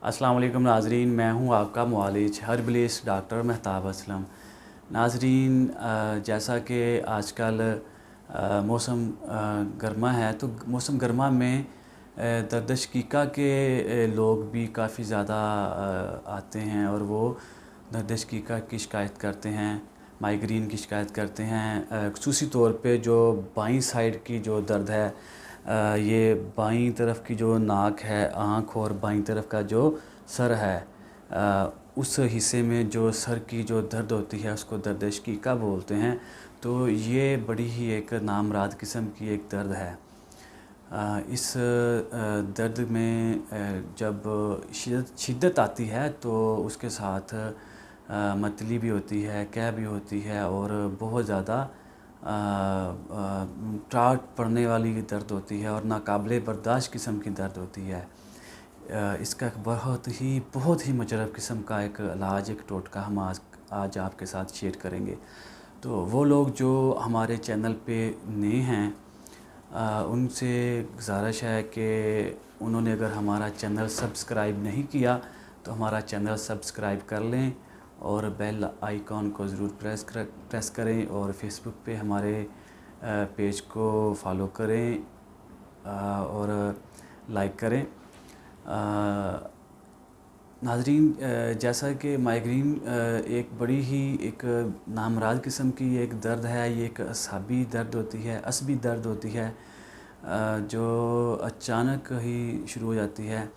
अस्सलाम वालेकुम नाज़रीन, मैं हूं आपका मुआलिज हर्बलिस्ट डॉक्टर मेहताब असलम। नाज़रीन, जैसा कि आजकल मौसम गर्मा है, तो मौसम गर्मा में दर्द शकीका के लोग भी काफ़ी ज़्यादा आते हैं और वो दर्द शकीका की शिकायत करते हैं, माइग्रेन की शिकायत करते हैं। ख़ुसूसी तौर पे जो बाईं साइड की जो दर्द है, ये बाईं तरफ की जो नाक है, आँख और बाईं तरफ का जो सर है, उस हिस्से में जो सर की जो दर्द होती है उसको दर्द शकीका बोलते हैं। तो ये बड़ी ही एक नामराद किस्म की एक दर्द है। इस दर्द में जब शिद्दत आती है तो उसके साथ मतली भी होती है, कै भी होती है और बहुत ज़्यादा टाट पड़ने वाली दर्द होती है और नाकाबिले बर्दाश्त किस्म की दर्द होती है। इसका एक बहुत ही मुजरब किस्म का एक इलाज, एक टोटका हम आज आपके साथ शेयर करेंगे। तो वो लोग जो हमारे चैनल पे नए हैं, उनसे गुजारिश है कि उन्होंने अगर हमारा चैनल सब्सक्राइब नहीं किया तो हमारा चैनल सब्सक्राइब कर लें और बेल आइकॉन को ज़रूर प्रेस करें और फेसबुक पे हमारे पेज को फॉलो करें और लाइक करें। नाज़रीन, जैसा कि माइग्रेन एक बड़ी ही एक नामराद किस्म की एक दर्द है। ये एक असाबी दर्द होती है, असबी दर्द होती है, जो अचानक ही शुरू हो जाती है।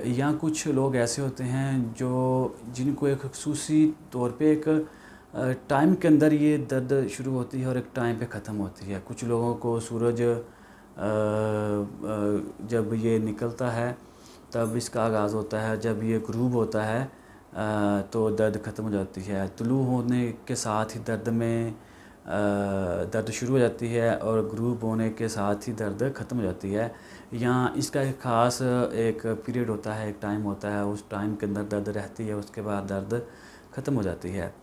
या कुछ लोग ऐसे होते हैं जो जिनको एक ख़ुसूसी तौर पे एक टाइम के अंदर ये दर्द शुरू होती है और एक टाइम पे ख़त्म होती है। कुछ लोगों को सूरज जब ये निकलता है तब इसका आगाज़ होता है, जब ये ग़ुरूब होता है तो दर्द ख़त्म हो जाती है। तुलू होने के साथ ही दर्द शुरू हो जाती है और ग़ुरूब होने के साथ ही दर्द ख़त्म हो जाती है। या इसका एक ख़ास एक पीरियड होता है, एक टाइम होता है, उस टाइम के अंदर दर्द रहती है, उसके बाद दर्द ख़त्म हो जाती है।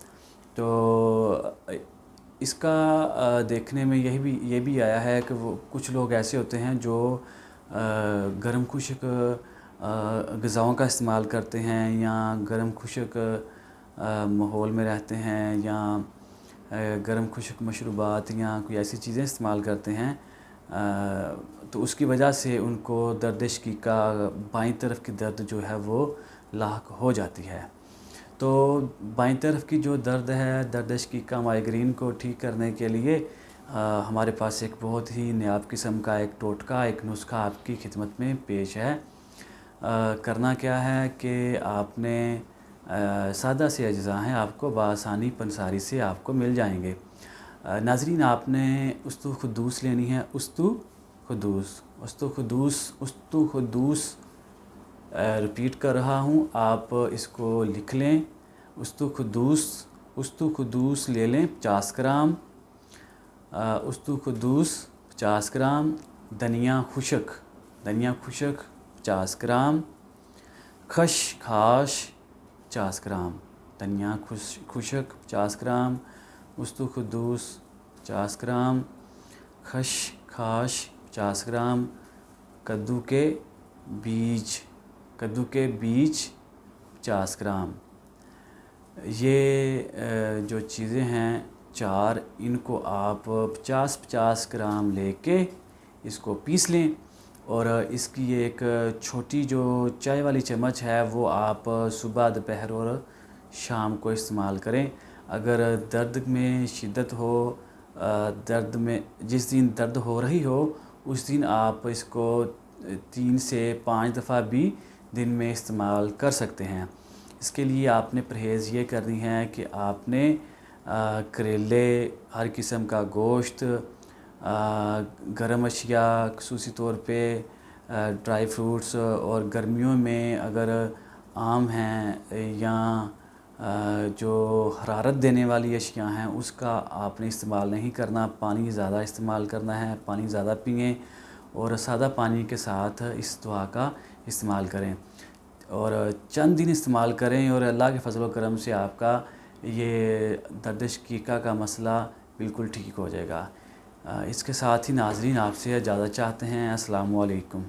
तो इसका देखने में ये भी आया है कि वो कुछ लोग ऐसे होते हैं जो गर्म खुश्क ग़िज़ाओं का इस्तेमाल करते हैं या गर्म खुश्क माहौल में रहते हैं या गर्म खुश्क मशरूबात या कोई ऐसी चीज़ें इस्तेमाल करते हैं, तो उसकी वजह से उनको दर्द शकीका बाईं तरफ की दर्द जो है वो लाहक हो जाती है। तो बाईं तरफ की जो दर्द है, दर्द शकीका माइग्रेन को ठीक करने के लिए हमारे पास एक बहुत ही नायाब किस्म का एक टोटका, एक नुस्खा आपकी खिदमत में पेश है। करना क्या है कि आपने सादा से अज्ज़ा हैं, आपको बआसानी पंसारी से आपको मिल जाएंगे। नाज़रीन, आपने उस्तु खुदूस लेनी है, उस्तु खुदूस रिपीट कर रहा हूँ, आप इसको लिख लें। उस्तु खुदूस ले लें 50 ग्राम, उस्तु खुदूस 50 ग्राम, धनिया खुशक 50 ग्राम, खसखस 50 ग्राम, धनिया खुशक 50 ग्राम, उस्तु खुदूस 50 ग्राम, खसखस 50 ग्राम, कद्दू के बीज 50 ग्राम। ये जो चीज़ें हैं चार, इनको आप 50 ग्राम लेके इसको पीस लें और इसकी एक छोटी जो चाय वाली चम्मच है वो आप सुबह, दोपहर और शाम को इस्तेमाल करें। अगर दर्द में शिद्दत हो, दर्द में जिस दिन दर्द हो रही हो उस दिन आप इसको 3 से 5 दफ़ा भी दिन में इस्तेमाल कर सकते हैं। इसके लिए आपने परहेज़ ये करनी है कि आपने करेले, हर किस्म का गोश्त, गर्म अशिया, ख़ुसूसी तौर पे ड्राई फ्रूट्स, और गर्मियों में अगर आम हैं या जो हरारत देने वाली अशिया हैं उसका आपने इस्तेमाल नहीं करना। पानी ज़्यादा इस्तेमाल करना है, पानी ज़्यादा पिएं और सादा पानी के साथ इस दवा का इस्तेमाल करें और चंद दिन इस्तेमाल करें और अल्लाह के फजल व करम से आपका ये दर्द शकीका का मसला बिल्कुल ठीक हो जाएगा। इसके साथ ही नाज़रीन आपसे इजाज़त चाहते हैं। अस्सलामु अलैकुम।